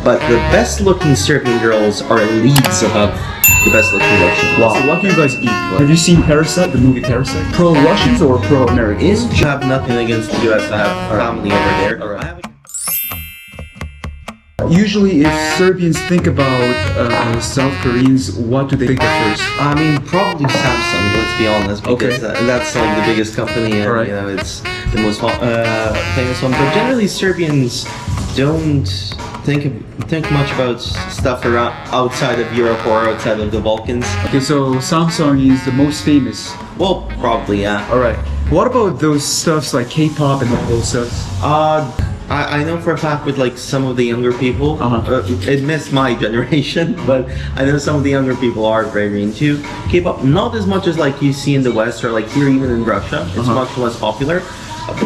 but the best looking Serbian girls are leagues above the best looking Russian. Wow. So what do you guys eat? Have you seen Parasite, the movie Parasite? Pro-Russians or pro-Americans? I have nothing against the US. I have family over there. I have Usually, if Serbians think about South Koreans, what do they think at first? I mean, probably Samsung, let's be honest, because Okay. That's like the biggest company and Alright. you know, it's the most famous one. But generally, Serbians don't think much about stuff around outside of Europe or outside of the Balkans. Okay, so Samsung is the most famous. Well, probably, yeah. Alright. What about those stuffs like K-pop and all those stuff? I know for a fact with like some of the younger people, it missed my generation, but I know some of the younger people are very into K-pop. Not as much as like you see in the West or like here even in Russia. It's much less popular,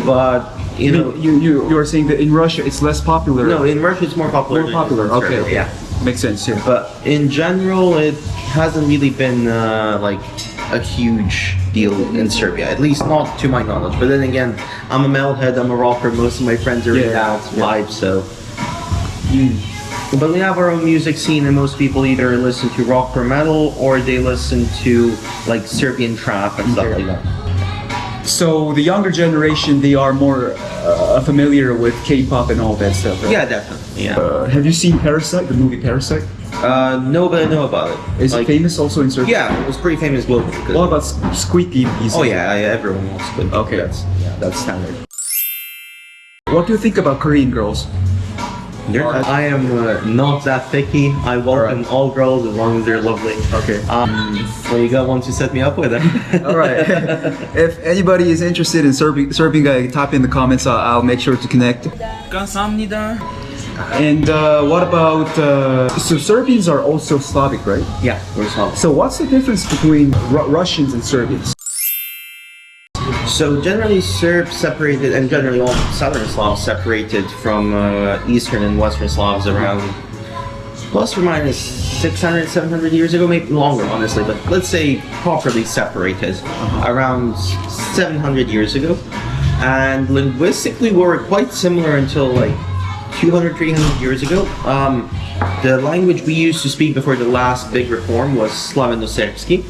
but you know. You are saying that in Russia it's less popular? No, in Russia it's more popular. More popular, than in okay. Serbia, yeah. Makes sense, yeah. But in general, it hasn't really been like a huge deal in Serbia, at least not to my knowledge. But then again, I'm a metalhead, I'm a rocker, most of my friends are in that vibe, so. But we have our own music scene, and most people either listen to rock or metal, or they listen to like Serbian trap and stuff like that. So the younger generation, they are more familiar with K-pop and all that stuff, right? Yeah, definitely, yeah. Have you seen Parasite, the movie Parasite? No, but I know about it. Is like, it famous also in Serbia? Yeah, it was pretty famous globally. What about Squid Game? Oh yeah, everyone wants Squid Game. Okay. That's standard. What do you think about Korean girls? I am not that picky. I welcome all girls as long as they're lovely. Okay. Well, you got one to set me up with. Alright. If anybody is interested in Serbian guy, type in the comments. I'll make sure to connect. 감사합니다. And what about... so Serbians are also Slavic, right? Yeah, we're solid. So what's the difference between Russians and Serbians? So generally Serbs separated, and generally all Southern Slavs separated from Eastern and Western Slavs around plus or minus 600, 700 years ago, maybe longer honestly, but let's say properly separated around 700 years ago. And linguistically we were quite similar until like 200, 300 years ago. The language we used to speak before the last big reform was Slaveno-Serbski,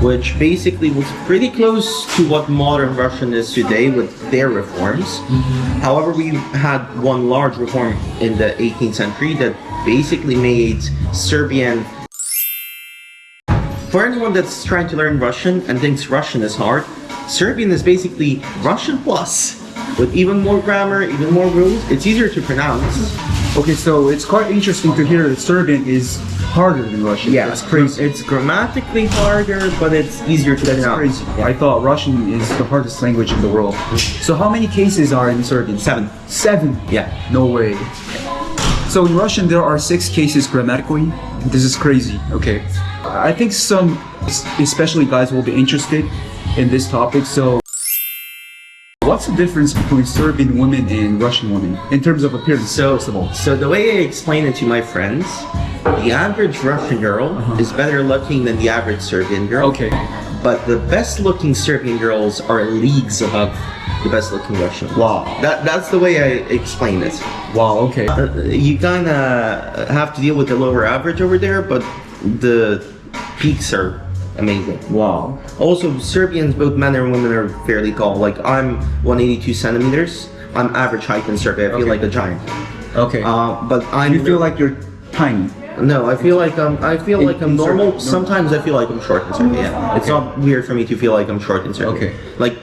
which basically was pretty close to what modern Russian is today with their reforms. However, we had one large reform in the 18th century that basically made Serbian... For anyone that's trying to learn Russian and thinks Russian is hard, Serbian is basically Russian plus, with even more grammar, even more rules. It's easier to pronounce. Okay, so it's quite interesting to hear that Serbian is harder than Russian. Yeah, that's crazy. It's grammatically harder, but it's easier to That's pronounce. crazy. I thought Russian is the hardest language in the world. So how many cases are in Serbian? 7. 7? Yeah. No way. So in Russian there are 6 cases grammatically. This is crazy. Okay. I think some, especially guys, will be interested in this topic. So what's the difference between Serbian women and Russian women in terms of appearance, first of all? So the way I explain it to my friends, the average Russian girl is better looking than the average Serbian girl. Okay. But the best looking Serbian girls are leagues above the best looking Russian. Wow. That's the way I explain it. Wow, okay. You kinda have to deal with the lower average over there, but the peaks are amazing. Wow. Also, Serbians, both men and women, are fairly tall. Like, I'm 182 centimeters. I'm average height in Serbia. I feel like a giant. Okay. But You feel like you're tiny. No, I feel like I'm in normal. Serbia? Sometimes I feel like I'm short in Serbia. Yeah. It's not weird for me to feel like I'm short in Serbia. Okay. Like,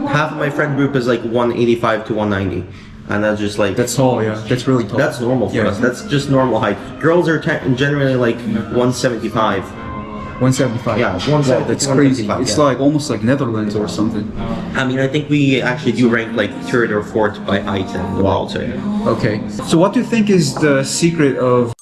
half of my friend group is like 185 to 190. And that's just like... That's tall, yeah. That's really tall. That's normal for us. That's just normal height. Girls are generally like 175. 175. Yeah, 170, That's crazy. 175, It's yeah. like almost like Netherlands or something. I mean, I think we actually do rank like 3rd or 4th by height in the world. So yeah. Okay. So what do you think is the secret of...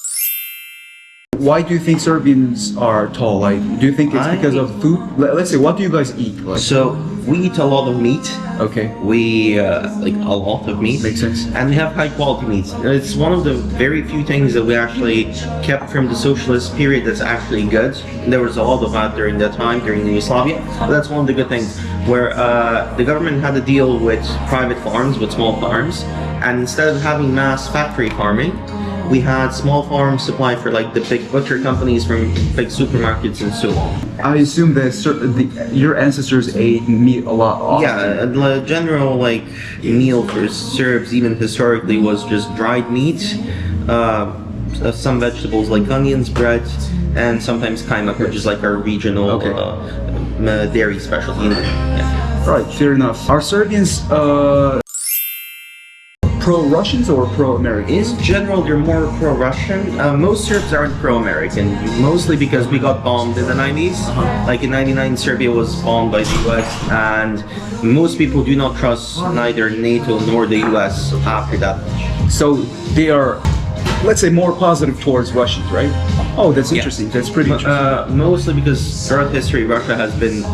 Why do you think Serbians are tall? Like, do you think it's because of food? Let's say, what do you guys eat? Like, So we eat a lot of meat. okay. We like a lot of meat. Makes sense. And we have high quality meats. It's one of the very few things that we actually kept from the socialist period that's actually good. There was a lot of that during that time, during Yugoslavia. But that's one of the good things, where the government had to deal with private farms, with small farms, and instead of having mass factory farming, We had small farms supply for like the big butcher companies from big supermarkets and so on. I assume that your ancestors ate meat a lot often. Yeah, the general like meal for Serbs, even historically, was just dried meat, some vegetables like onions, bread, and sometimes kaymak, which is like our regional dairy specialty. Yeah. Right, fair enough. Are Serbians pro-Russians or pro-American? In general, they're more pro-Russian. Most Serbs aren't pro-American, mostly because we got bombed in the 90s. Like in 99, Serbia was bombed by the US, and most people do not trust neither NATO nor the US after that. So they are, let's say, more positive towards Russians, right? Oh, that's interesting. That's pretty interesting. Mostly because throughout history, Russia has been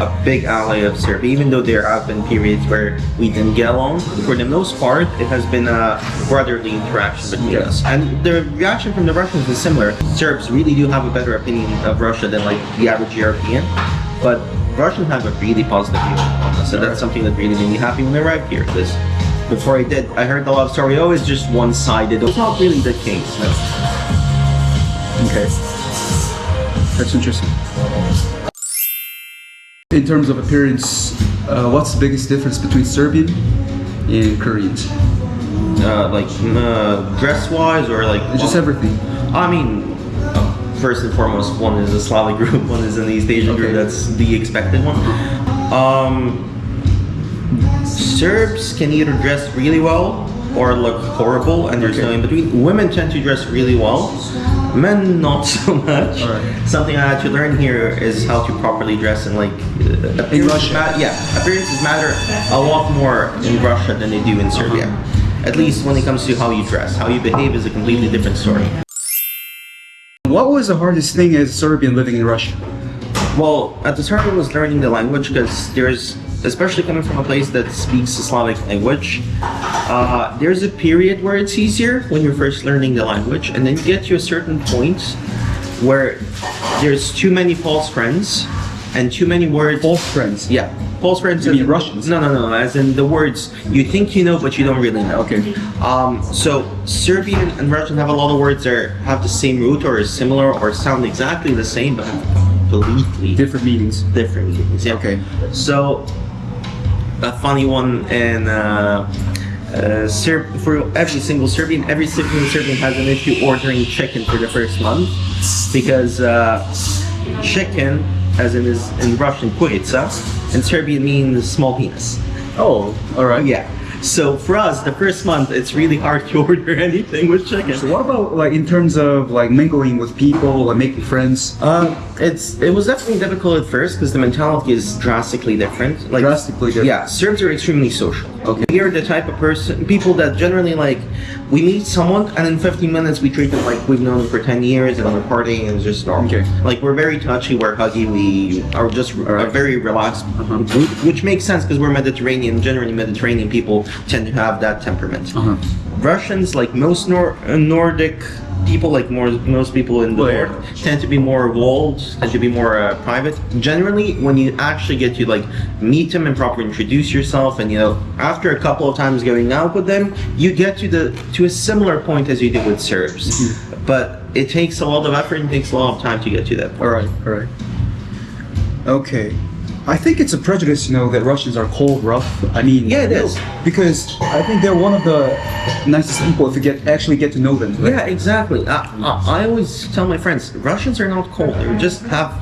a big ally of Serbia, even though there have been periods where we didn't get along. For the most part, it has been a brotherly interaction between us. And the reaction from the Russians is similar. Serbs really do have a better opinion of Russia than like the average European, but Russians have a really positive view on us, so that's something that really made me happy when I arrived here. Because before I heard the love story, oh, it's just one-sided. It's not really the case. No. Okay. That's interesting. In terms of appearance, what's the biggest difference between Serbian and Koreans? Dress-wise or like... Just everything. I mean, first and foremost, one is a Slavic group, one is an East Asian group. That's the expected one. Serbs can either dress really well or look horrible, and there's no in between. Women tend to dress really well, men not so much. Something I had to learn here is how to properly dress in like in Russia. Appearances matter a lot more in Russia than they do in Serbia. At least when it comes to how you dress. How you behave is a completely different story. What was the hardest thing as a Serbian living in Russia? Well, at the start it was learning the language, because there's, especially coming from a place that speaks the Slavic language, there's a period where it's easier when you're first learning the language, and then you get to a certain point where there's too many false friends and too many words. False friends? Yeah. False friends. You mean Russians? No, as in the words you think you know but you don't really know. Okay. So Serbian and Russian have a lot of words that have the same root or is similar or sound exactly the same but have completely different meanings. Different meanings, yeah. Okay. So a funny one in for every single Serbian has an issue ordering chicken for the first month, because chicken, as in is in Russian kuritsa, in Serbian means small penis. Oh, alright. Yeah. So for us, the first month, it's really hard to order anything with chicken. So what about like in terms of like mingling with people, like making friends? It was definitely difficult at first because the mentality is drastically different. Like, drastically different. Yeah, Serbs are extremely social. Okay. We are the type of people that generally like, we meet someone and in 15 minutes we treat them like we've known them for 10 years and we're partying and it's just normal. Okay. Like we're very touchy, we're huggy, we are just a very relaxed group, which makes sense because we're Mediterranean. Generally Mediterranean people tend to have that temperament. Russians, like most Nordic people, like most people in the north, tend to be more walled, tend to be more private. Generally, when you actually get to like meet them and properly introduce yourself, and after a couple of times going out with them, you get to a similar point as you did with Serbs. But it takes a lot of effort and takes a lot of time to get to that point. All right. Okay. I think it's a prejudice, that Russians are cold, rough. I mean, yeah, it is. Because I think they're one of the nicest people if you actually get to know them. Right? Yeah, exactly. I always tell my friends, Russians are not cold. They just have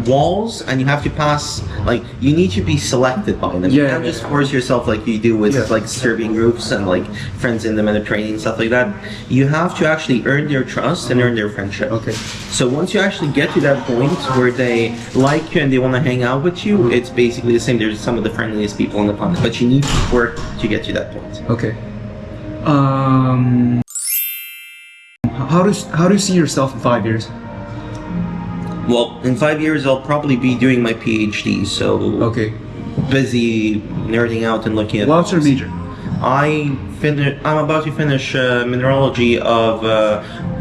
walls, and you have to pass. Like, you need to be selected by them. You can't just force yourself like you do with like Serbian groups and like friends in the Mediterranean, stuff like that. You have to actually earn their trust and earn their friendship. Okay. So once you actually get to that point where they like you and they want to hang out with you, it's basically the same. There's some of the friendliest people on the planet, but you need to work to get to that point. Okay. How do you see yourself in 5 years? Well, in 5 years, I'll probably be doing my PhD, so busy nerding out and looking at... What's your major? I'm about to finish mineralogy of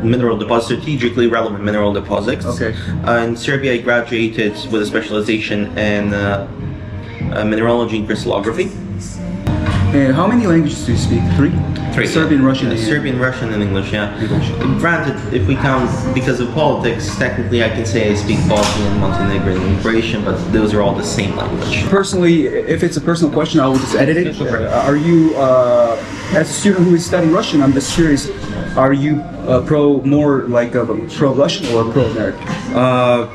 mineral deposits, strategically relevant mineral deposits. Okay. In Serbia, I graduated with a specialization in mineralogy and crystallography. And how many languages do you speak? Three? Three. Serbian, Russian, and Serbian, Russian, and English, yeah. English. Granted, if we count, because of politics, technically I can say I speak Bosnian, Montenegrin, and Croatian, but those are all the same language. Personally, if it's a personal question, I will just edit it. Are you, as a student who is studying Russian, I'm just curious, are you more pro-Russian or pro-American?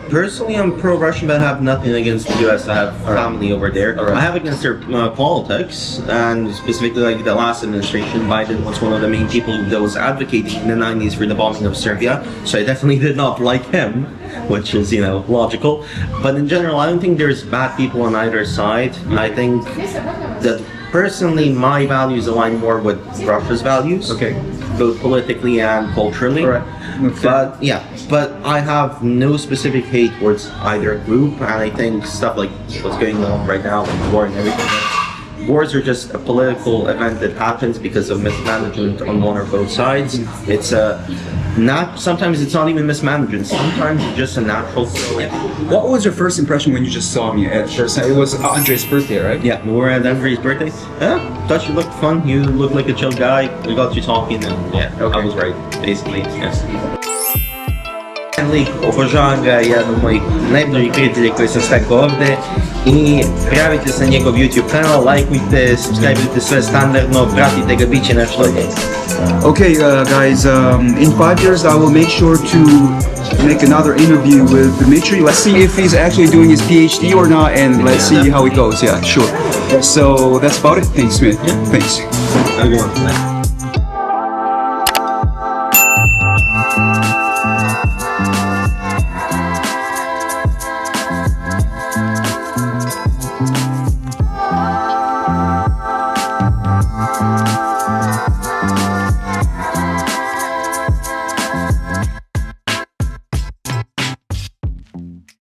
Personally, I'm pro-Russian, but I have nothing against the US. I have family over there. I have against their politics, and specifically like the last administration, Biden was one of the main people that was advocating in the 90s for the bombing of Serbia, so I definitely did not like him, which is, logical. But in general, I don't think there's bad people on either side. I think that personally, my values align more with Russia's values. Okay. Both politically and culturally. Right. Okay. But I have no specific hate towards either group, and I think stuff like what's going on right now, like war and everything, wars are just a political event that happens because of mismanagement on one or both sides. It's sometimes it's not even mismanagement, sometimes it's just a natural thing. What was your first impression when you just saw me at first? It was Andre's birthday, right? Yeah, we were at Andre's birthday. Thought you looked fun, you looked like a chill guy, we got you talking, and I was right, basically, yes. Lik obožavam ga, jedan od mojih najboljih prijatelja koji sam stekao ovde i prijavite se na njegov YouTube kanal, lajkujte, subscribe-ujte sve standardno, pratite ga, bit će nešto ovdje. Okay, guys, in 5 years I will make sure to make another interview with Dmitry. Let's see if he's actually doing his PhD or not, and let's see how it goes. Yeah, sure. So that's about it. Thanks, man. Yeah. Thanks. Have a good one.